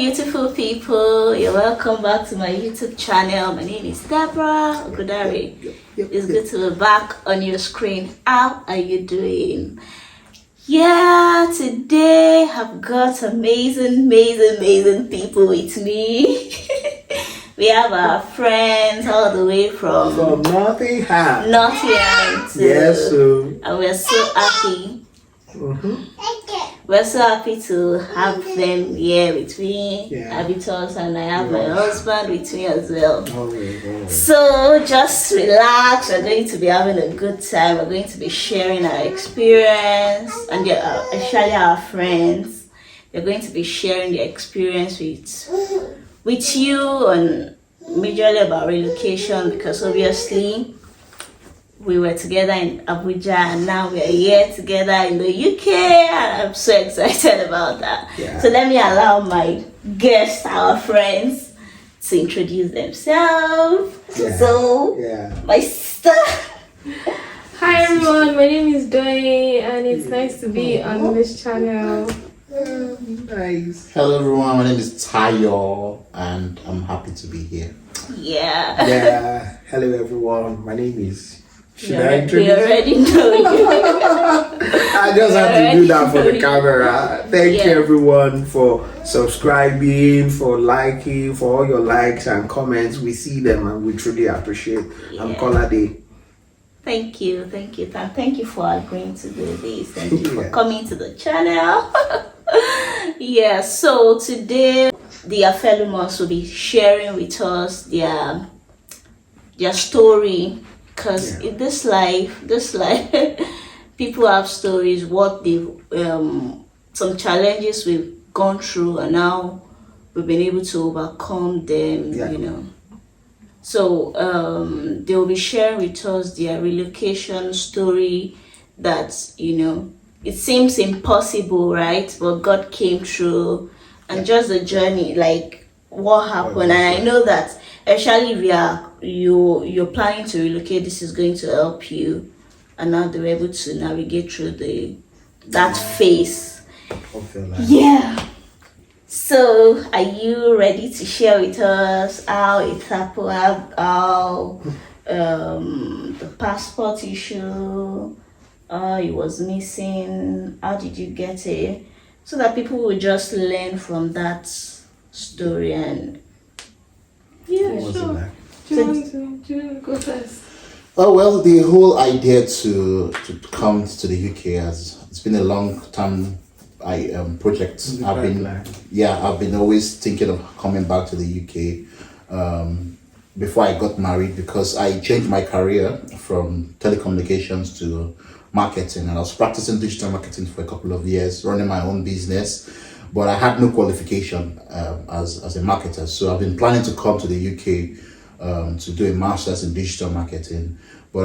beautiful people. You're welcome back to my YouTube channel. My name is Deborah Ogudari. It's good to be back on your screen. How are you doing? Yeah, today I've got amazing people with me. We have our friends all the way from Nottingham. Yes, and we're so happy. We're so happy to have them here with me, Habitus, and I have my husband with me as well. So just relax. We're going to be having a good time. We're going to be sharing our experience, and especially our friends. We're going to be sharing the experience with you on majorly about relocation, because obviously we were together in Abuja and now we are here together in the UK, and I'm so excited about that. So let me allow my guests, our friends, to introduce themselves. My sister. Hi everyone, my name is Doi and it's nice to be on this channel. Nice. Hello everyone, my name is Tayo and I'm happy to be here. Hello everyone, my name is... We already know you. I just have to do that for the camera. Thank you everyone for subscribing, for liking, for all your likes and comments. We see them and we truly appreciate. I'm Kolade. Thank you. Thank you for agreeing to do this. Thank you for coming to the channel. So today the Afelumos will be sharing with us their story. Because in this life, people have stories, what they've, some challenges we've gone through, and now we've been able to overcome them, you know. So they will be sharing with us their relocation story that, you know, it seems impossible, right? But God came through, and just the journey, like what happened. And I know that especially if you're planning to relocate, this is going to help you, and now they're able to navigate through that phase. So are you ready to share with us how it happened, how the passport issue, it was missing, how did you get it, so that people will just learn from that story? And sure. Do you want to go first? Oh well, the whole idea to come to the UK it's been a long time project. I've been always thinking of coming back to the UK before I got married, because I changed my career from telecommunications to marketing, and I was practicing digital marketing for a couple of years, running my own business. But I had no qualification as a marketer, so I've been planning to come to the UK to do a master's in digital marketing. But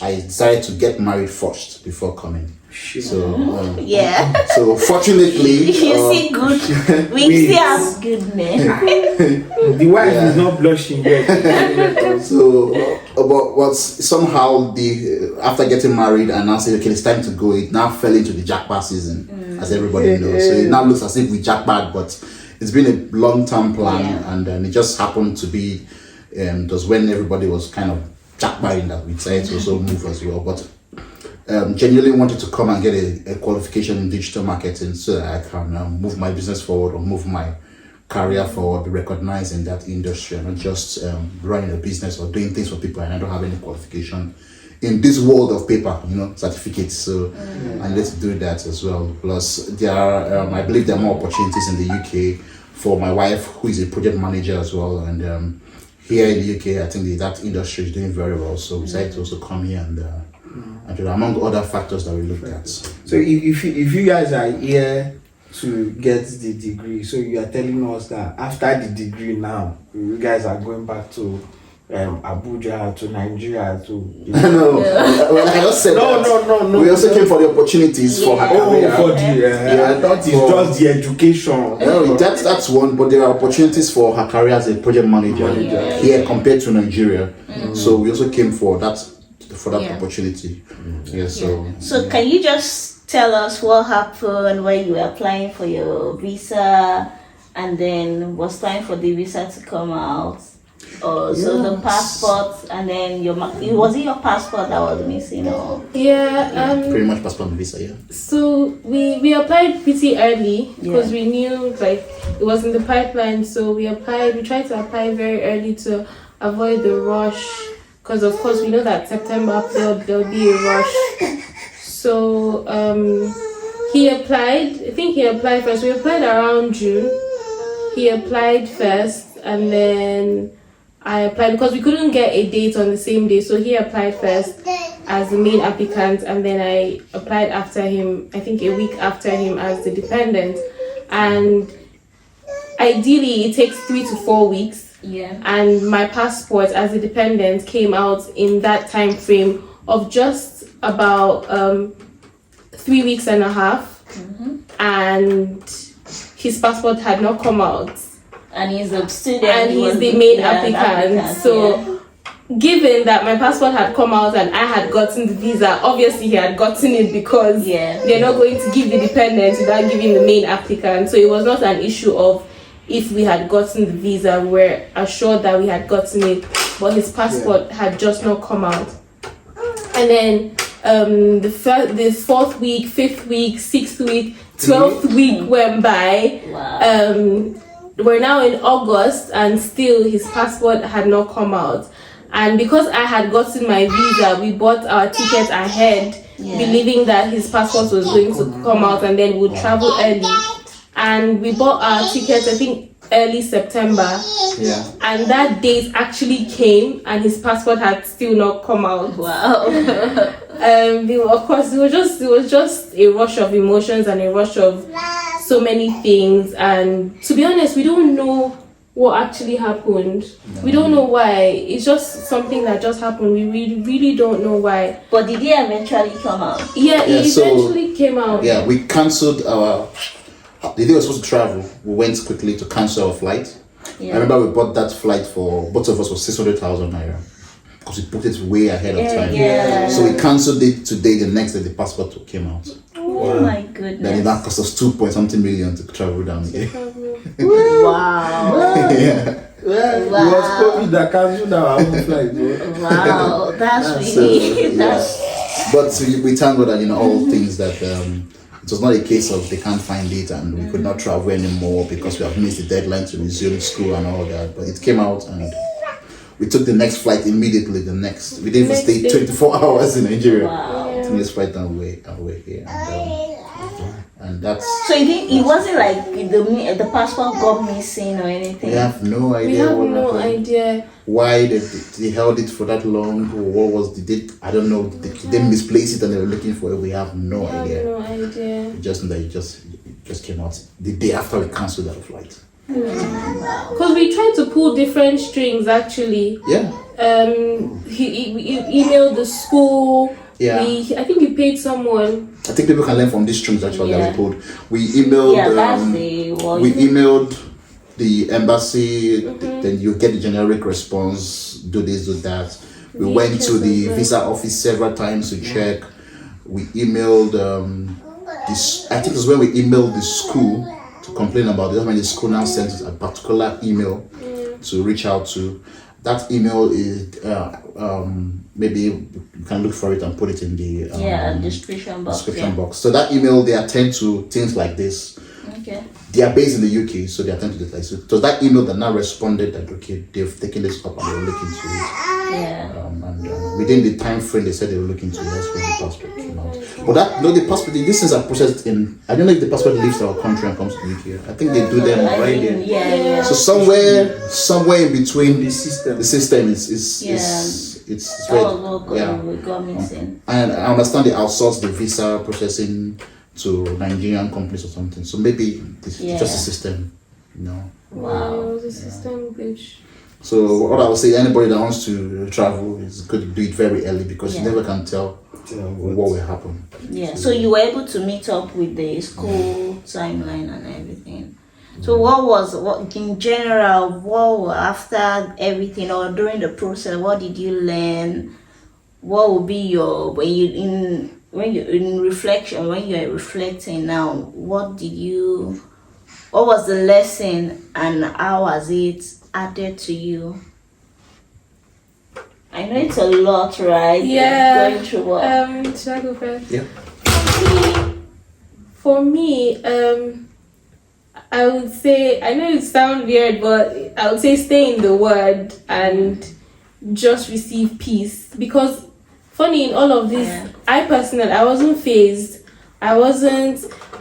I decided to get married first before coming. So fortunately, you see good. We see as good men. The wife is not blushing yet. But somehow after getting married and now saying okay, it's time to go, it now fell into the jackpot season, as everybody knows. So it now looks as if we jackpot, but it's been a long-term plan, and then it just happened to be just when everybody was kind of jackpotting that we decided to also move as well. But genuinely wanted to come and get a qualification in digital marketing so that I can move my business forward or move my career forward, be recognized in that industry, and not just running a business or doing things for people and I don't have any qualification in this world of paper, certificates. So I need to do that as well. Plus, there are, I believe there are more opportunities in the UK for my wife, who is a project manager as well. And here in the UK, I think that industry is doing very well. So we decided to also come here and among other factors that we looked at. So if you guys are here to get the degree, so you are telling us that after the degree now, you guys are going back to Abuja, to Nigeria, to... No, well, I just said no. We also came for the opportunities for her career. I thought it's just the education. No, that's one, but there are opportunities for her career as a project manager here compared to Nigeria. So we also came for that opportunity. So can you just tell us what happened when you were applying for your visa? and then was time for the visa to come out. Oh, so the passport, and then was it your passport that was missing, or? Yeah, pretty much passport and visa, yeah. So we applied pretty early because we knew like it was in the pipeline. So we tried to apply very early to avoid the rush, because of course we know that September there'll be a rush. So he applied. I think he applied first. We applied around June. He applied first, and then I applied because we couldn't get a date on the same day. So he applied first as the main applicant, and then I applied after him, I think a week after him, as the dependent. And ideally it takes 3 to 4 weeks. Yeah. And my passport as a dependent came out in that time frame of just about 3 weeks and a half. And his passport had not come out. And he's a student. And he's the main applicant. So, given that my passport had come out and I had gotten the visa, obviously he had gotten it because they're not going to give the dependent without giving the main applicant. So it was not an issue of if we had gotten the visa, we were assured that we had gotten it, but his passport had just not come out. And then the 4th week, 5th week, 6th week, 12th week went by. Wow. We're now in August and still his passport had not come out. And because I had gotten my visa, we bought our ticket ahead, believing that his passport was going to come out and then we'd travel early. And we bought our ticket, I think, early September. Yeah. And that date actually came and his passport had still not come out. Wow. Of course, it was just a rush of emotions and a rush of so many things. And to be honest, we don't know what actually happened. We don't know why. It's just something that just happened. We really don't know why. But did it eventually come out? Yeah, it eventually came out. Yeah, we cancelled the day we were supposed to travel. We went quickly to cancel our flight. I remember we bought that flight for both of us for 600,000 naira because we booked it way ahead of time. Yeah. So we cancelled it today. The next day, the passport came out. Oh my goodness. Then it cost us 2-point-something million to travel down here. Wow. Yeah. Well, it was COVID that cancelled our own flight. Wow, that's really But we thank God that all things that it was not a case of they can't find it and we could not travel anymore because we have missed the deadline to resume school and all that. But it came out and we took the next flight immediately. We didn't even stay 24 hours in Nigeria. Wow. The next flight and we're here. And that's. So it wasn't like the passport got missing or anything. We have no idea. We have no idea why they held it for that long, or what was the date? I don't know. They misplaced it and they were looking for it. We have no idea. No idea. We just know that it just came out the day after we cancelled our flight. Because we tried to pull different strings actually. Yeah. He emailed the school. Yeah. I think he paid someone. I think people can learn from these strings actually that we pulled. We emailed. We emailed the embassy. Then you get the generic response. Do this, do that. We went to the visa office several times to check. We emailed this. I think it was when we emailed the school to complain about it. That's when the school now sent us a particular email to reach out to. That email is maybe you can look for it and put it in the description box. So that email, they attend to things like this. Okay. They are based in the UK, so they attend to this. So that email that now responded that okay, they've taken this up and they're looking to it. Yeah. And within the time frame they said they were looking to, that's when the passport came out. But the passport, these things are processed in. I don't know if the passport leaves our country and comes to UK. I think they do them right there. Yeah. So somewhere in between The system is it's very, we got missing. And I understand they outsource the visa processing to Nigerian companies or something. So maybe it's just a system, Wow. It was a system glitch. So what I would say, anybody that wants to travel is good to do it very early because you never can tell what will happen. Yeah. So you were able to meet up with the school timeline and everything. So what in general, after everything or during the process, what did you learn? What would be your when you're reflecting now, what did you what was the lesson and how has it added to you? I know it's a lot, right? Yeah. Going through what? Should I go first? Yeah. For me, I would say, I know it sounds weird, but I would say stay in the word and just receive peace. Because funny in all of this, I personally, I wasn't phased. I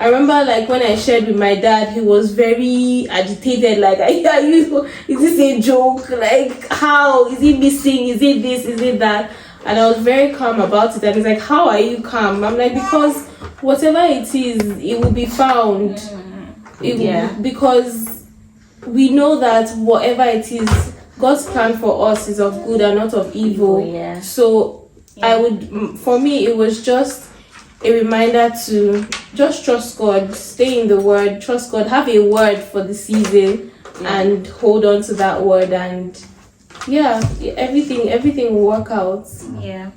remember like when I shared with my dad, he was very agitated, like, is this a joke? Like, how? Is he missing? Is it this? Is it that? And I was very calm about it. And he's like, how are you calm? I'm like, because whatever it is, it will be found. Because we know that whatever it is, God's plan for us is of good and not of evil. So for me, it was just a reminder to just trust God, stay in the word, trust God, have a word for the season and hold on to that word, and everything will work out. Yeah.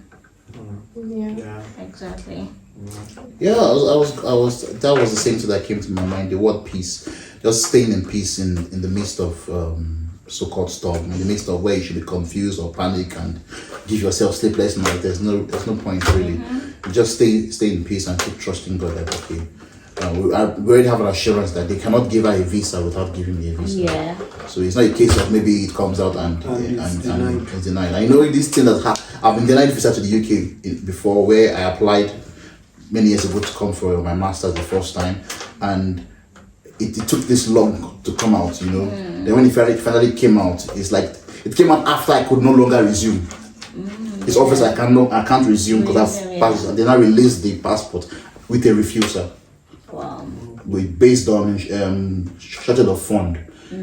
Exactly. Yeah, I was that was the same thing that came to my mind, the word peace. Just staying in peace in the midst of so-called storm, in the midst of where you should be confused or panic and give yourself sleepless night. There's no point really. Just stay in peace and keep trusting God that okay. We already have an assurance that they cannot give her a visa without giving me a visa. Yeah. So it's not a case of maybe it comes out and it's denied. I know this thing that I've been denied visa to the UK before, where I applied many years ago to come for my master's the first time, and it took this long to come out, you know. Then when it finally came out, it's like it came out after I could no longer resume. It's obvious I can't resume because I've passed. They now released the passport with a refusal. Wow. Based on shortage of fund.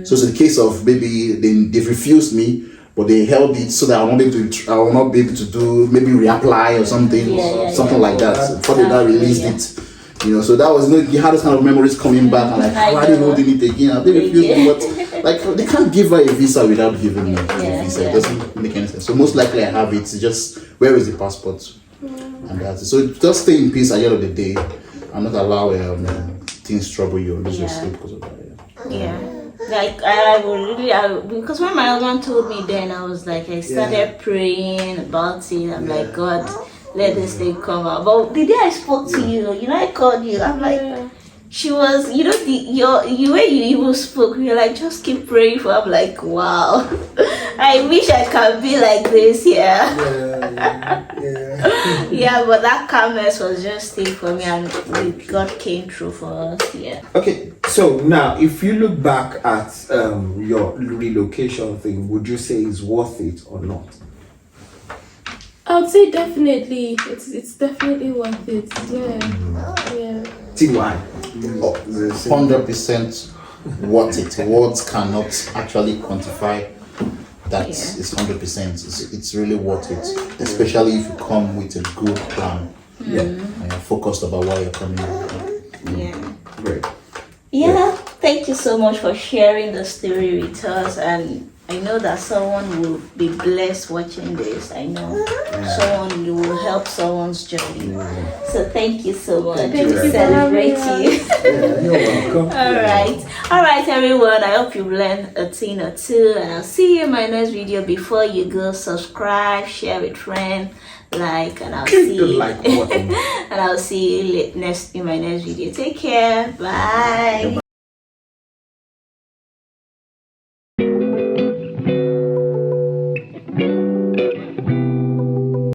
So it's a case of maybe they've refused me, but they held it so that I will not be able to do maybe reapply or something, like that. Before they now released it. You know, so that was, you had this kind of memories coming back, and like, why are they holding it again? They refused me, but like they can't give her a visa without giving me a visa. It doesn't make any sense. So most likely I have it. It's just, where is the passport? And that's it. So just stay in peace at the end of the day, and not allow things trouble you or lose your sleep because of that. Like I would really, because when my husband told me, then I was like, I started praying about it. I'm like, God, let this thing come out. But the day I spoke to you, I called you. I'm like, she was, the way you even spoke, you're like, just keep praying for. I'm like, wow, I wish I could be like this. But that calmness was just staying for me, and God came through for us. Okay, so now if you look back at your relocation thing, would you say it's worth it or not? I would say definitely. It's definitely worth it. Yeah. TY. 100% worth it. Words cannot actually quantify that. It's 100%. It's really worth it, especially if you come with a good plan. And you're focused about why you're coming. Great. Thank you so much for sharing the story with us, and I know that someone will be blessed watching this. I know someone will help someone's journey. So thank you so much. Thank you. Celebrate you. You're welcome. All right, everyone. I hope you've learned a thing or two, and I'll see you in my next video. Before you go, subscribe, share with friends, like, and I'll see you. And I'll see you in my next video. Take care. Bye.